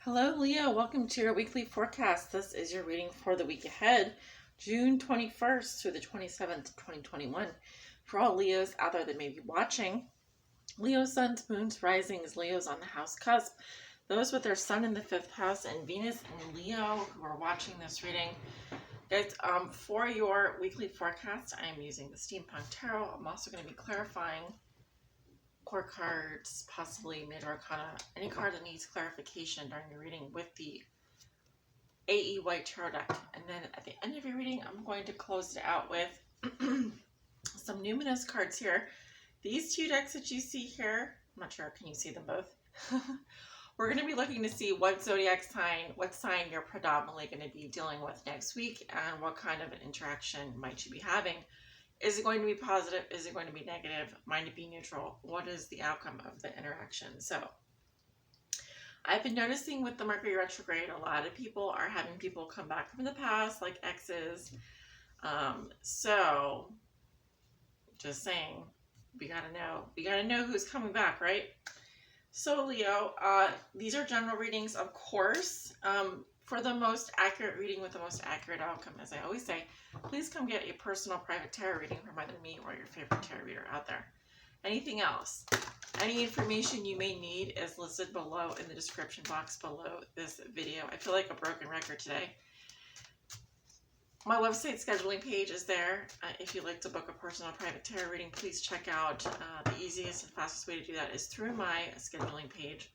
Hello, Leo. Welcome to your weekly forecast. This is your reading for the week ahead, June 21st through the 27th, 2021. For all Leos out there that may be watching, Leo, suns, moons, risings, Leos on the house cusp. Those with their sun in the 5th house and Venus in Leo who are watching this reading. Guys, for your weekly forecast, I'm using the Steampunk Tarot. I'm also going to be clarifying core cards, possibly Major Arcana, any card that needs clarification during your reading with the AE Waite Tarot deck. And then at the end of your reading, I'm going to close it out with some Numinous cards here. These two decks that you see here, I'm not sure, can you see them both? We're going to be looking to see what zodiac sign, what sign you're predominantly going to be dealing with next week and what kind of an interaction might you be having. Is it going to be positive? Is it going to be negative? Might it be neutral? What is the outcome of the interaction? So I've been noticing with the Mercury retrograde, a lot of people are having people come back from the past, like exes. So just saying, we gotta know who's coming back, right? So Leo, these are general readings, of course. For the most accurate reading with the most accurate outcome, as I always say, please come get a personal private tarot reading from either me or your favorite tarot reader out there. Anything else? Any information you may need is listed below in the description box below this video. I feel like a broken record today. My website scheduling page is there. If you'd like to book a personal private tarot reading, please check out. The easiest and fastest way to do that is through my scheduling page.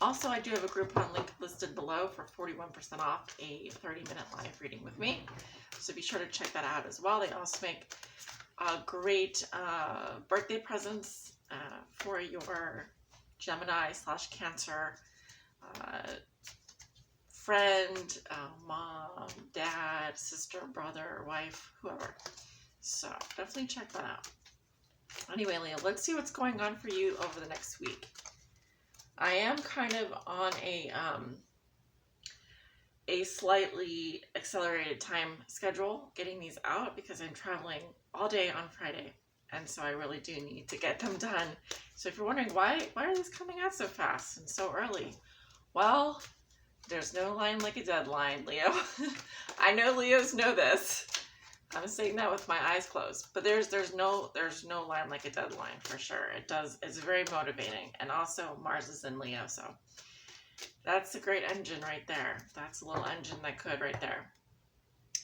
Also, I do have a Groupon link listed below for 41% off a 30-minute live reading with me. So be sure to check that out as well. They also make great birthday presents for your Gemini/Cancer friend, mom, dad, sister, brother, wife, whoever. So definitely check that out. Anyway, Leo, let's see what's going on for you over the next week. I am kind of on a slightly accelerated time schedule getting these out because I'm traveling all day on Friday, and so I really do need to get them done. So if you're wondering why are these coming out so fast and so early, well, there's no line like a deadline, Leo. I know Leos know this. I'm saying that with my eyes closed, but there's no line like a deadline for sure. It's very motivating, and also Mars is in Leo, so that's a great engine right there. That's a little engine that could right there.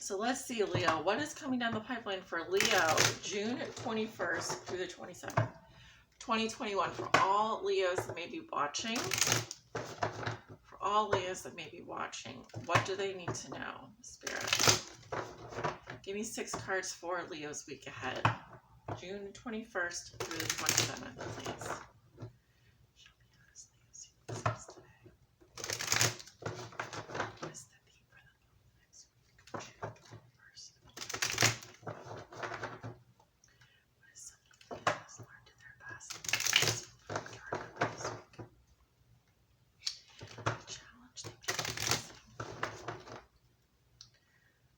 So let's see, Leo, what is coming down the pipeline for Leo June 21st through the 27th, 2021 for all Leos that may be watching. For all Leos that may be watching, what do they need to know, Spirit? Give me 6 cards for Leo's week ahead. June 21st through the 27th, please. Show me how this Leo's week is today. What is the theme for them next week? June 21st. What is something Leo has learned in their past lives from your number this week? A challenge they may be facing.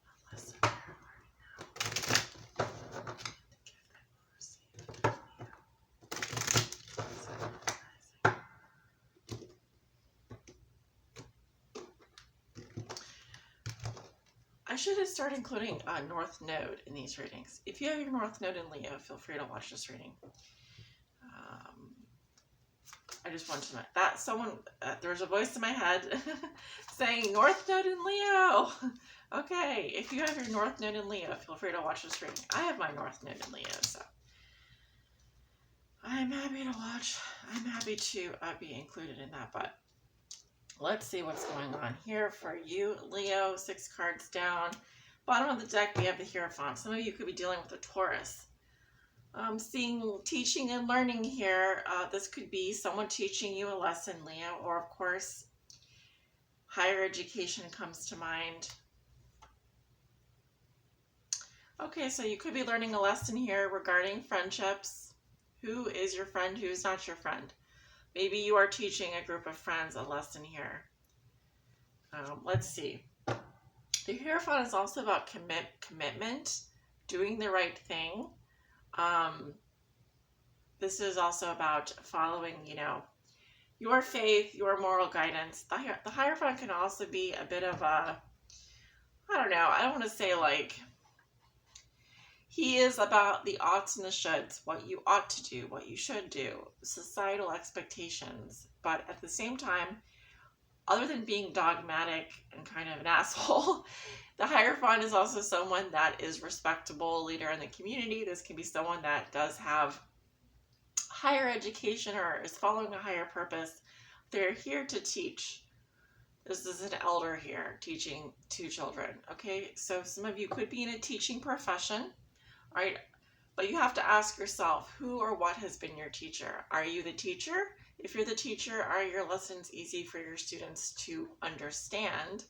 A lesson they're learning now. The gift they will receive from Leo. Rising. I should start including a North Node in these readings. If you have your North Node in Leo, feel free to watch this reading. I just want to know that someone, there's a voice in my head saying North Node in Leo. Okay, if you have your North Node in Leo, feel free to watch this reading. I have my North Node in Leo, so I'm happy to watch. I'm happy to be included in that, but let's see what's going on here for you, Leo. 6 cards down. Bottom of the deck, we have the Hierophant. Some of you could be dealing with a Taurus. Seeing teaching and learning here. This could be someone teaching you a lesson, Leo, or of course, higher education comes to mind. Okay, so you could be learning a lesson here regarding friendships. Who is your friend? Who's not your friend? Maybe you are teaching a group of friends a lesson here. Let's see. The Hierophant is also about commitment, doing the right thing. This is also about following, your faith, your moral guidance. The Hierophant can also be a bit of a, I don't know, I don't want to say like, he is about the oughts and the shoulds, what you ought to do, what you should do, societal expectations. But at the same time, other than being dogmatic and kind of an asshole, the Hierophant is also someone that is respectable leader in the community. This can be someone that does have higher education or is following a higher purpose. They're here to teach. This is an elder here teaching 2 children. Okay, so some of you could be in a teaching profession, right? But you have to ask yourself, who or what has been your teacher? Are you the teacher? If you're the teacher, are your lessons easy for your students to understand?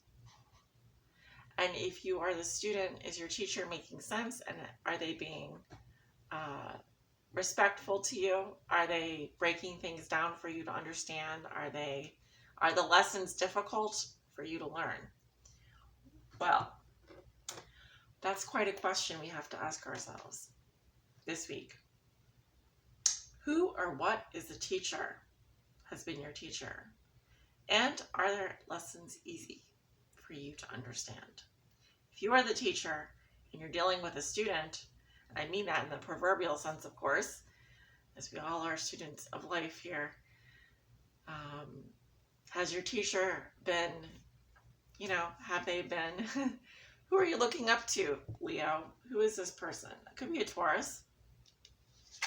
And if you are the student, is your teacher making sense? And are they being respectful to you? Are they breaking things down for you to understand? Are the lessons difficult for you to learn? Well, that's quite a question we have to ask ourselves this week. Who or what is the teacher, has been your teacher? And are their lessons easy for you to understand? If you are the teacher and you're dealing with a student, I mean that in the proverbial sense, of course, as we all are students of life here, has your teacher been, have they been, who are you looking up to, Leo? Who is this person? It could be a Taurus.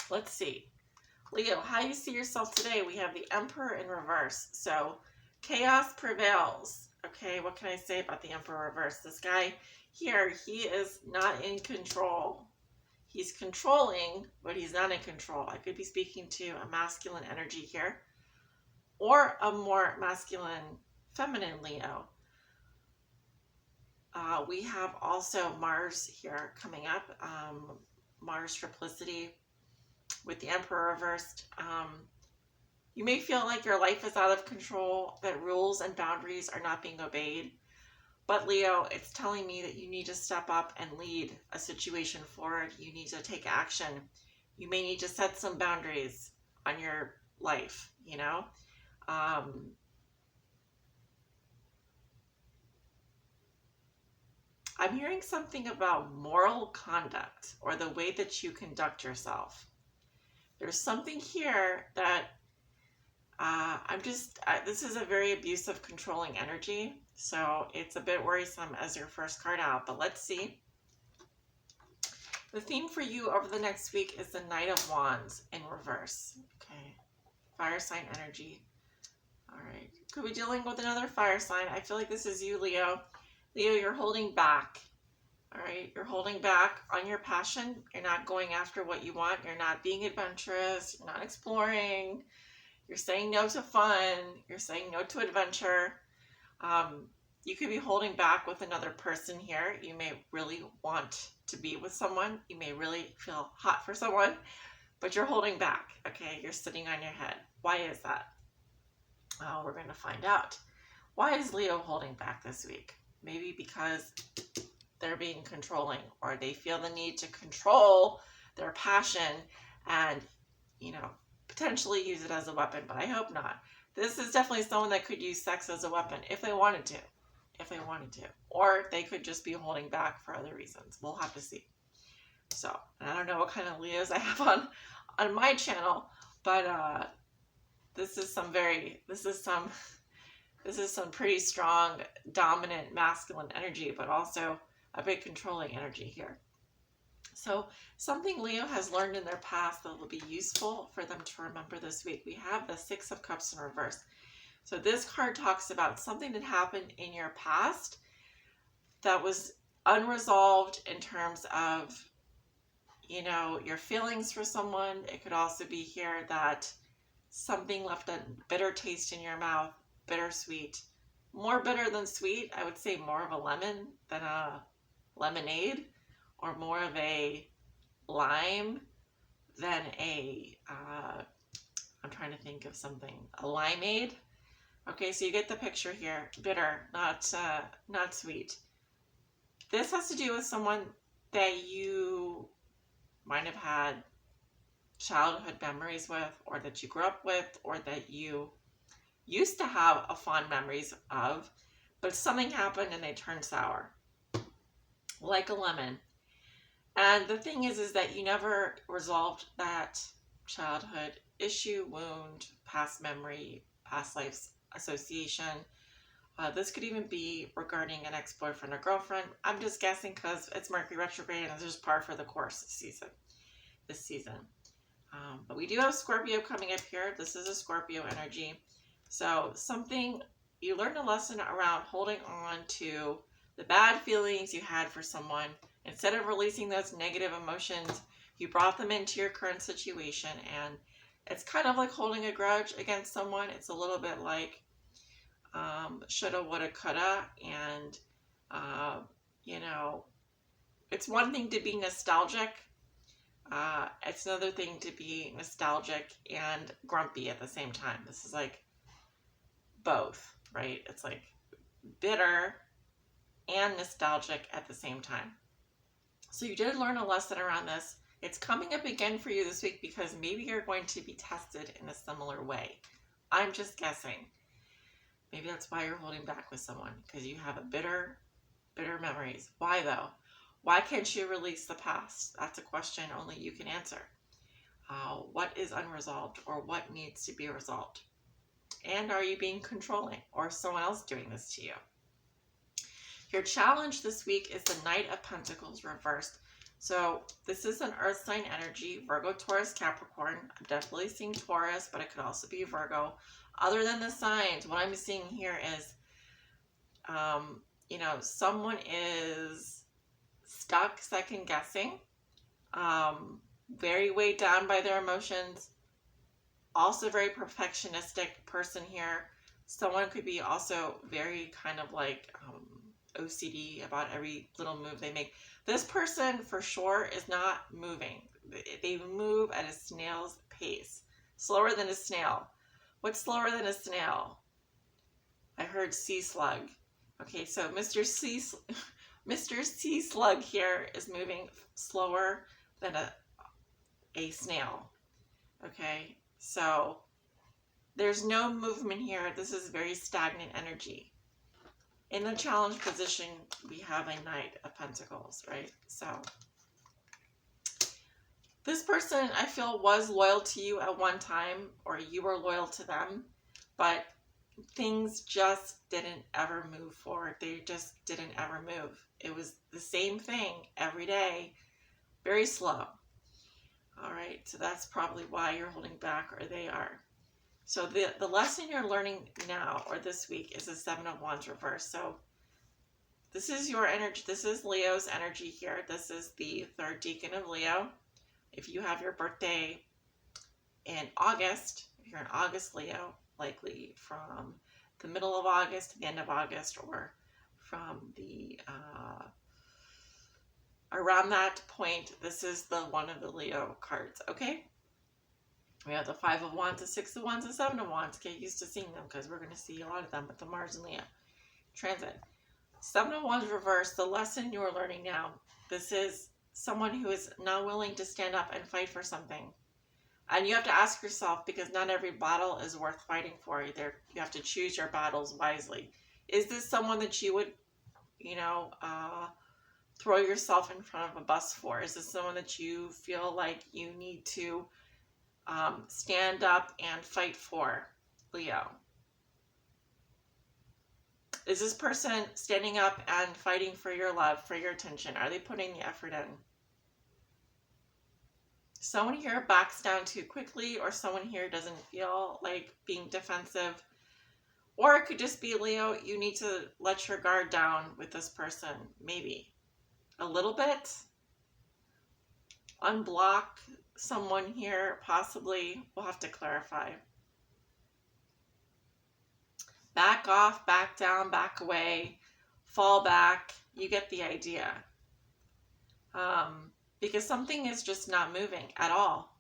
Let's see. Leo, how you see yourself today? We have the Emperor in reverse. So chaos prevails. Okay, what can I say about the Emperor reverse? This guy here, he is not in control. He's controlling, but he's not in control. I could be speaking to a masculine energy here, or a more masculine, feminine Leo. We have also Mars here coming up, Mars triplicity with the Emperor reversed. You may feel like your life is out of control, that rules and boundaries are not being obeyed. But Leo, it's telling me that you need to step up and lead a situation forward. You need to take action. You may need to set some boundaries on your life, I'm hearing something about moral conduct or the way that you conduct yourself. There's something here that this is a very abusive, controlling energy. So it's a bit worrisome as your first card out, but let's see. The theme for you over the next week is the Knight of Wands in reverse. Okay. Fire sign energy. All right. Could be dealing with another fire sign. I feel like this is you, Leo. Leo, you're holding back. All right. You're holding back on your passion. You're not going after what you want. You're not being adventurous. You're not exploring. You're saying no to fun. You're saying no to adventure. You could be holding back with another person here. You may really want to be with someone. You may really feel hot for someone, but you're holding back. Okay, you're sitting on your head. Why is that? Oh, we're going to find out. Why is Leo holding back this week? Maybe because they're being controlling, or they feel the need to control their passion and, potentially use it as a weapon, but I hope not. This is definitely someone that could use sex as a weapon if they wanted to. Or they could just be holding back for other reasons. We'll have to see. So, I don't know what kind of Leos I have on my channel, but this is some pretty strong, dominant, masculine energy, but also a bit controlling energy here. So something Leo has learned in their past that will be useful for them to remember this week. We have the Six of Cups in reverse. So this card talks about something that happened in your past that was unresolved in terms of, your feelings for someone. It could also be here that something left a bitter taste in your mouth, bittersweet. More bitter than sweet. I would say more of a lemon than a lemonade, or more of a lime than I'm trying to think of something, a limeade. Okay, so you get the picture here. Bitter, not sweet. This has to do with someone that you might have had childhood memories with, or that you grew up with, or that you used to have a fond memories of, but something happened and they turned sour, like a lemon. And the thing is that you never resolved that childhood issue, wound, past memory, past life association. This could even be regarding an ex-boyfriend or girlfriend. I'm just guessing because it's Mercury retrograde and it's just par for the course this season. But we do have Scorpio coming up here. This is a Scorpio energy. So something, you learned a lesson around holding on to the bad feelings you had for someone. Instead of releasing those negative emotions, you brought them into your current situation. And it's kind of like holding a grudge against someone. It's a little bit like shoulda, woulda, coulda. And, you know, it's one thing to be nostalgic. It's another thing to be nostalgic and grumpy at the same time. This is like both, right? It's like bitter and nostalgic at the same time. So you did learn a lesson around this. It's coming up again for you this week because maybe you're going to be tested in a similar way. I'm just guessing. Maybe that's why you're holding back with someone, because you have a bitter memories. Why though? Why can't you release the past? That's a question only you can answer. What is unresolved, or what needs to be resolved? And are you being controlling, or is someone else doing this to you? Your challenge this week is the Knight of Pentacles reversed. So this is an earth sign energy, Virgo, Taurus, Capricorn. I'm definitely seeing Taurus, but it could also be Virgo. Other than the signs, what I'm seeing here is, you know, someone is stuck second guessing, very weighed down by their emotions, also very perfectionistic person here. Someone could be also very kind of like OCD about every little move they make. This person for sure is not moving. They move at a snail's pace, slower than a snail. What's slower than a snail? I heard sea slug. Okay, so Mr. Sea Slug here is moving slower than a snail. Okay, so there's no movement here. This is very stagnant energy. In the challenge position, we have a Knight of Pentacles, right? So this person, I feel, was loyal to you at one time, or you were loyal to them, but things just didn't ever move forward. They just didn't ever move. It was the same thing every day, very slow. All right, so that's probably why you're holding back, or they are. So the lesson you're learning now, or this week, is the Seven of Wands reversed. So this is your energy. This is Leo's energy here. This is the third decan of Leo. If you have your birthday in August, if you're an August Leo, likely from the middle of August to the end of August, or from the around that point, this is the one of the Leo cards, okay? We have the Five of Wands, the Six of Wands, the Seven of Wands. Get used to seeing them because we're going to see a lot of them with the Mars and Leo transit. Seven of Wands reversed, the lesson you are learning now. This is someone who is not willing to stand up and fight for something. And you have to ask yourself, because not every battle is worth fighting for. You have to choose your battles wisely. Is this someone that you would, you know, throw yourself in front of a bus for? Is this someone that you feel like you need to stand up and fight for, Leo? Is this person standing up and fighting for your love, for your attention? Are they putting the effort in? Someone here backs down too quickly, or someone here doesn't feel like being defensive. Or it could just be, Leo, you need to let your guard down with this person, maybe. A little bit. Unblock someone here, possibly. We'll have to clarify. Back off, back down, back away, fall back. You get the idea. Because something is just not moving at all.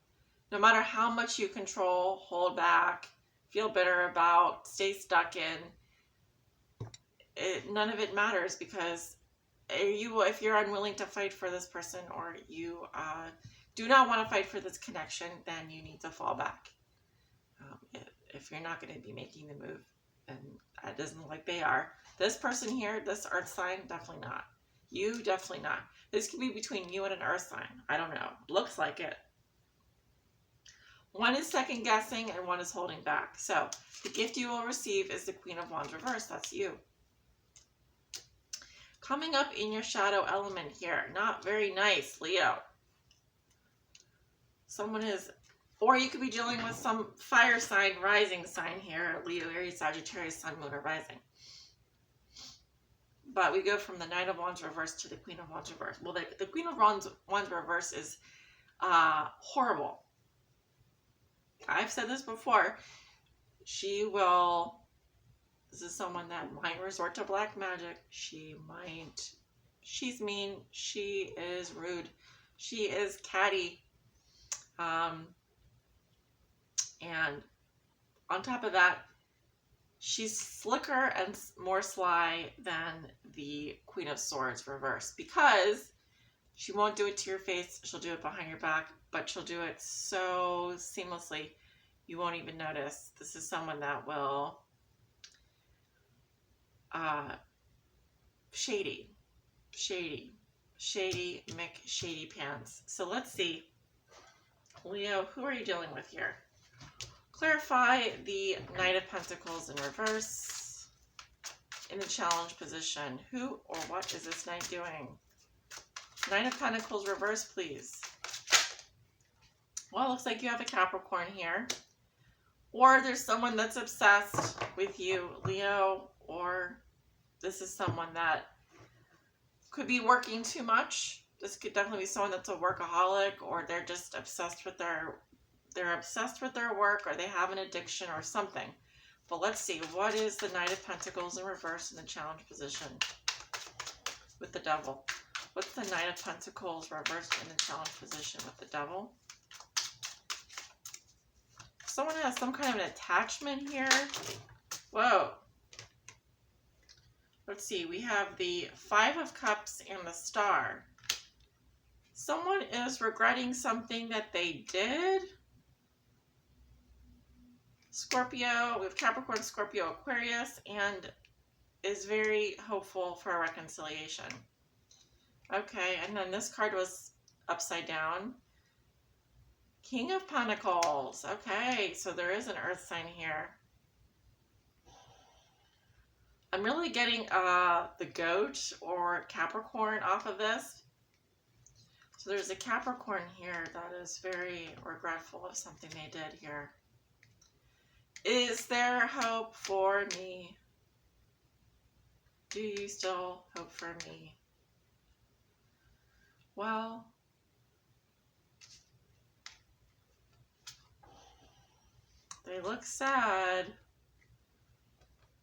No matter how much you control, hold back, feel bitter about, stay stuck in, none of it matters, because if you're unwilling to fight for this person, or you do not want to fight for this connection, then you need to fall back. if you're not going to be making the move. And it doesn't look like they are. This person here, this earth sign, definitely not. You, definitely not. This could be between you and an earth sign. I don't know. Looks like it. One is second guessing and one is holding back. So the gift you will receive is the Queen of Wands reverse. That's you. Coming up in your shadow element here. Not very nice, Leo. Someone is, or you could be dealing with some fire sign, rising sign here. Leo, Aries, Sagittarius, Sun, Moon, or rising. But we go from the Knight of Wands reverse to the Queen of Wands reverse. Well, the Queen of Wands reverse is horrible. I've said this before. She will, this is someone that might resort to black magic. She's mean. She is rude. She is catty. And on top of that, she's slicker and more sly than the Queen of Swords reverse, because she won't do it to your face. She'll do it behind your back, but she'll do it so seamlessly you won't even notice. This is someone that will shady pants. So let's see, Leo, who are you dealing with here? Clarify the Knight of Pentacles in reverse in the challenge position. Who or what is this knight doing? Knight of Pentacles reverse, please. Well, it looks like you have a Capricorn here. Or there's someone that's obsessed with you, Leo. Or this is someone that could be working too much. This could definitely be someone that's a workaholic, or they're just obsessed with their work, or they have an addiction or something. But let's see, what is the Knight of Pentacles in reverse in the challenge position with the Devil? What's the Knight of Pentacles reversed in the challenge position with the Devil? Someone has some kind of an attachment here. Whoa. Let's see, we have the Five of Cups and the Star. Someone is regretting something that they did. Scorpio, we have Capricorn, Scorpio, Aquarius, and is very hopeful for a reconciliation. Okay, and then this card was upside down. King of Pentacles. Okay, so there is an earth sign here. I'm really getting the goat or Capricorn off of this. So there's a Capricorn here that is very regretful of something they did here. Is there hope for me? Do you still hope for me? Well, they look sad.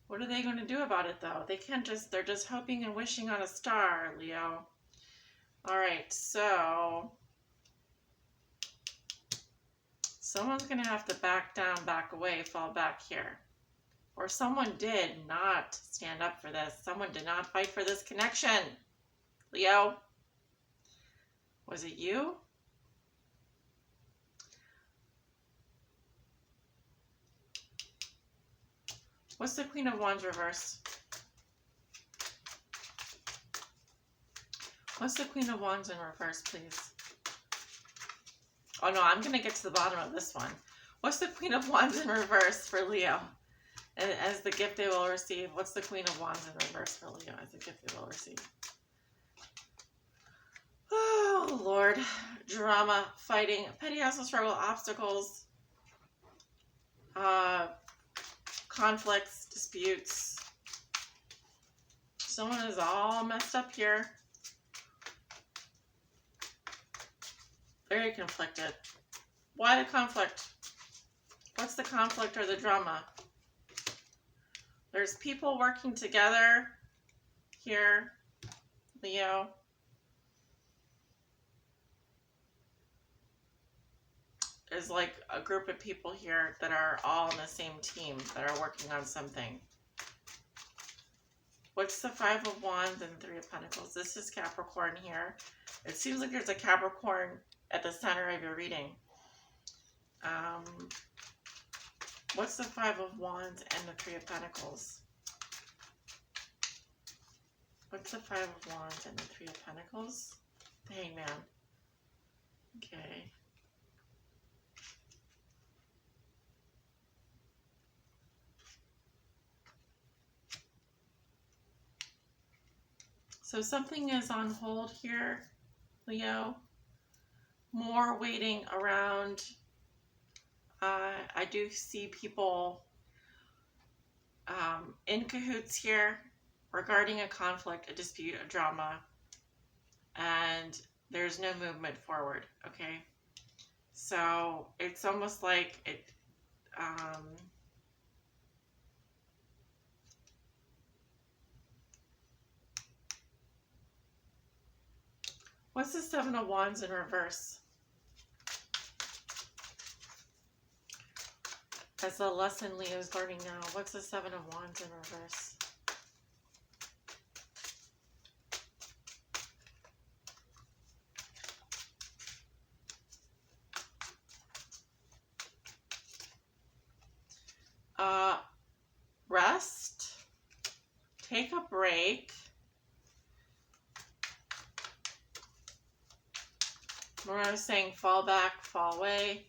What are they going to do about it, though? They can't just, they're just hoping and wishing on a star, Leo. All right, so someone's going to have to back down, back away, fall back here. Or someone did not stand up for this. Someone did not fight for this connection. Leo, was it you? What's the Queen of Wands reverse? What's the Queen of Wands in reverse, please? Oh no, I'm going to get to the bottom of this one. What's the Queen of Wands in reverse for Leo? And as the gift they will receive, what's the Queen of Wands in reverse for Leo as the gift they will receive? Oh, Lord. Drama, fighting, petty hassle, struggle, obstacles, conflicts, disputes. Someone is all messed up here. Very conflicted. Why the conflict? What's the conflict or the drama? There's people working together here, Leo. There's like a group of people here that are all on the same team that are working on something. What's the Five of Wands and Three of Pentacles? This is Capricorn here. It seems like there's a Capricorn at the center of your reading. What's the Five of Wands and the Three of Pentacles? What's the Five of Wands and the Three of Pentacles? The Hangman. Okay. So something is on hold here, Leo. More waiting around. I do see people in cahoots here regarding a conflict, a dispute, a drama, and there's no movement forward, okay? So it's almost like it, what's the Seven of Wands in reverse? As a lesson Leo's learning now, what's the Seven of Wands in reverse? Rest, take a break. Remember I was saying fall back, fall away.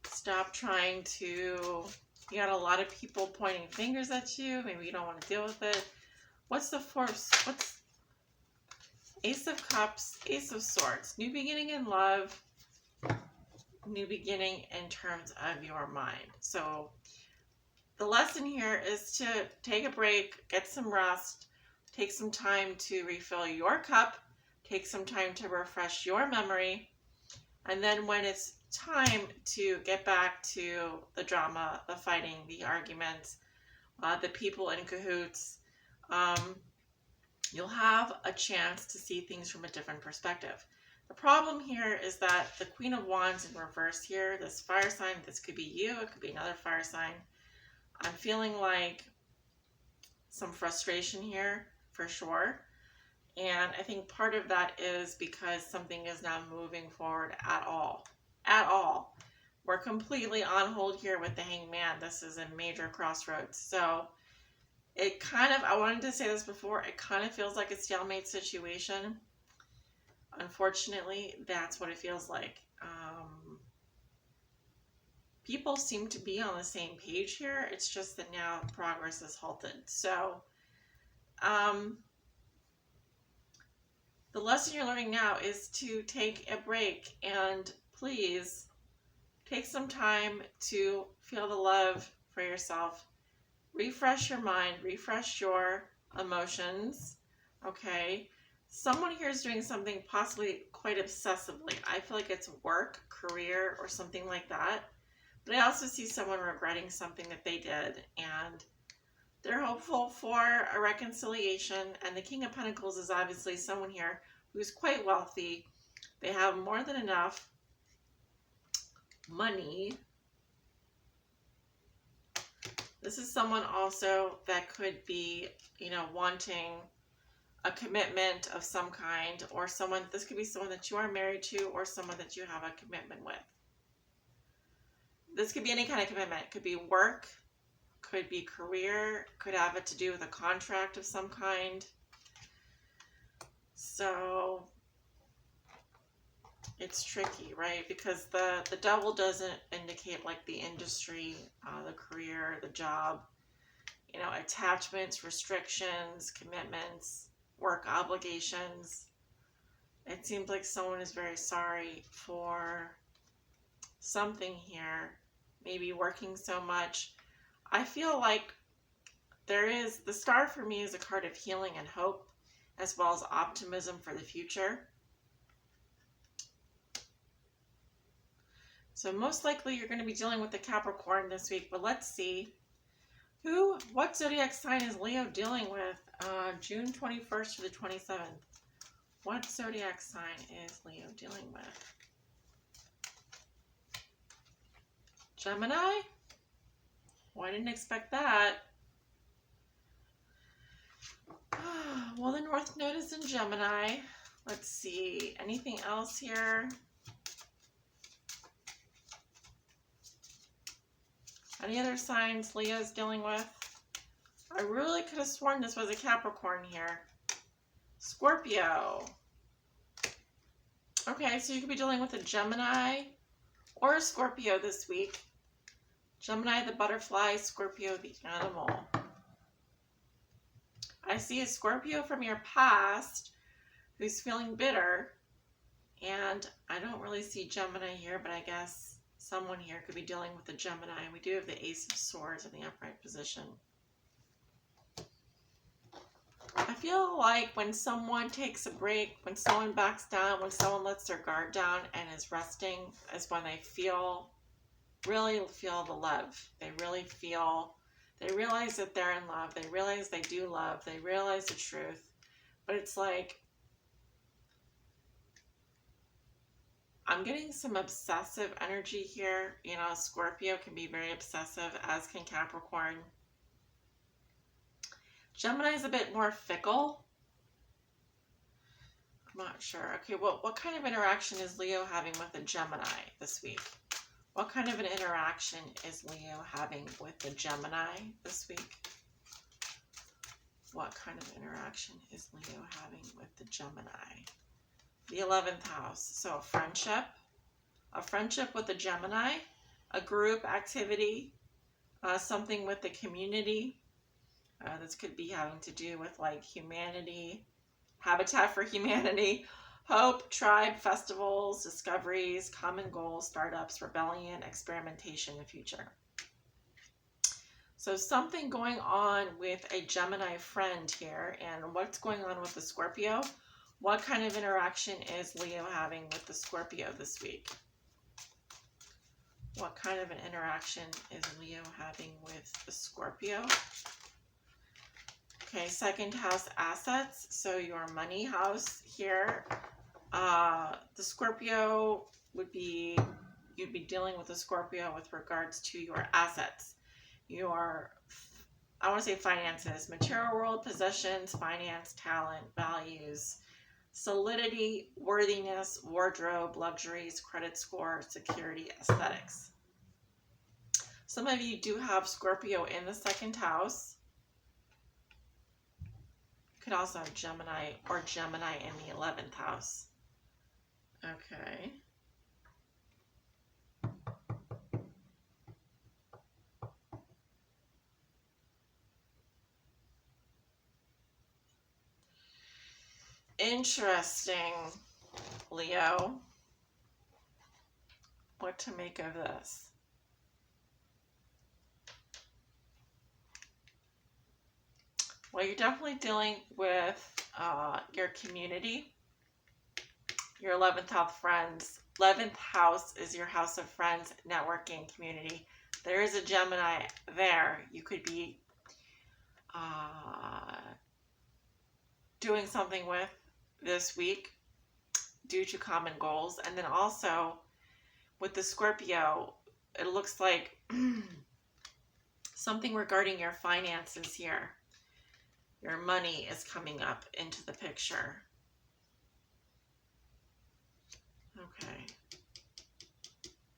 Stop trying to, you got a lot of people pointing fingers at you. Maybe you don't want to deal with it. What's the force? What's Ace of Cups, Ace of Swords? New beginning in love, new beginning in terms of your mind. So the lesson here is to take a break, get some rest, take some time to refill your cup, take some time to refresh your memory, and then when it's time to get back to the drama, the fighting, the arguments, the people in cahoots, you'll have a chance to see things from a different perspective. The problem here is that the Queen of Wands in reverse here, this fire sign, this could be you, it could be another fire sign. I'm feeling like some frustration here for sure. And I think part of that is because something is not moving forward at all. At all. We're completely on hold here with the Hangman. This is a major crossroads. So it kind of, I wanted to say this before, it kind of feels like a stalemate situation. Unfortunately, that's what it feels like. People seem to be on the same page here. It's just that now progress is halted. So the lesson you're learning now is to take a break and please take some time to feel the love for yourself. Refresh your mind, refresh your emotions, okay? Someone here is doing something possibly quite obsessively. I feel like it's work, career, or something like that. But I also see someone regretting something that they did, and they're hopeful for a reconciliation. And the King of Pentacles is obviously someone here who's quite wealthy. They have more than enough money. This is someone also that could be, you know, wanting a commitment of some kind, or someone, this could be someone that you are married to or someone that you have a commitment with. This could be any kind of commitment. It could be work, could be career, could have it to do with a contract of some kind. So it's tricky, right? Because the devil doesn't indicate like the industry, the career, the job, you know, attachments, restrictions, commitments, work obligations. It seems like someone is very sorry for something here, maybe working so much. I feel like there is, the star for me is a card of healing and hope, as well as optimism for the future. So most likely you're going to be dealing with the Capricorn this week, but let's see what zodiac sign is Leo dealing with June 21st to the 27th? What zodiac sign is Leo dealing with? Gemini? Well, I didn't expect that. Well, the North Node is in Gemini. Let's see. Anything else here? Any other signs Leo's dealing with? I really could have sworn this was a Capricorn here. Scorpio. Okay, so you could be dealing with a Gemini or a Scorpio this week. Gemini, the butterfly, Scorpio, the animal. I see a Scorpio from your past who's feeling bitter. And I don't really see Gemini here, but I guess someone here could be dealing with a Gemini. We do have the Ace of Swords in the upright position. I feel like when someone takes a break, when someone backs down, when someone lets their guard down and is resting, is when they really feel the love. They realize that they're in love. They realize they do love. They realize the truth. But it's like, I'm getting some obsessive energy here. You know, Scorpio can be very obsessive, as can Capricorn. Gemini is a bit more fickle. I'm not sure. Okay, well, what kind of interaction is Leo having with a Gemini this week? What kind of an interaction is Leo having with the Gemini this week? What kind of interaction is Leo having with the Gemini? The 11th house. So a friendship with the Gemini, a group activity, something with the community. This could be having to do with like humanity, Habitat for Humanity, hope, tribe, festivals, discoveries, common goals, startups, rebellion, experimentation, and future. So something going on with a Gemini friend here. And what's going on with the Scorpio? What kind of interaction is Leo having with the Scorpio this week? What kind of an interaction is Leo having with the Scorpio? Okay, second house assets. So your money house here. The Scorpio you'd be dealing with the Scorpio with regards to your assets. I want to say finances, material world, possessions, finance, talent, values, solidity, worthiness, wardrobe, luxuries, credit score, security, aesthetics. Some of you do have Scorpio in the second house. You could also have Gemini or Gemini in the 11th house. Okay. Interesting, Leo. What to make of this? Well, you're definitely dealing with your community, your 11th house friends. 11th house is your house of friends, networking, community. There is a Gemini there. You could be doing something with this week due to common goals. And then also with the Scorpio, it looks like something regarding your finances here. Your money is coming up into the picture. Okay.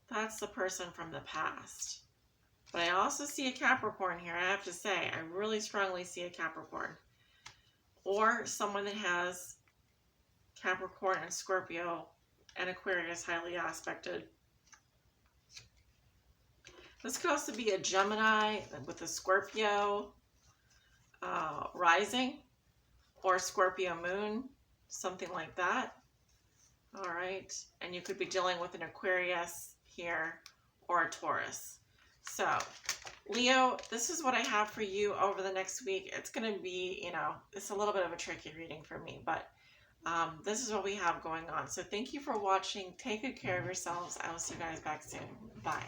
That's the person from the past. But I also see a Capricorn here, I have to say. I really strongly see a Capricorn. Or someone that has Capricorn and Scorpio and Aquarius highly aspected. This could also be a Gemini with a Scorpio rising or Scorpio moon, something like that. All right. And you could be dealing with an Aquarius here or a Taurus. So, Leo, this is what I have for you over the next week. It's going to be, it's a little bit of a tricky reading for me, but this is what we have going on. So thank you for watching. Take good care of yourselves. I will see you guys back soon. Bye.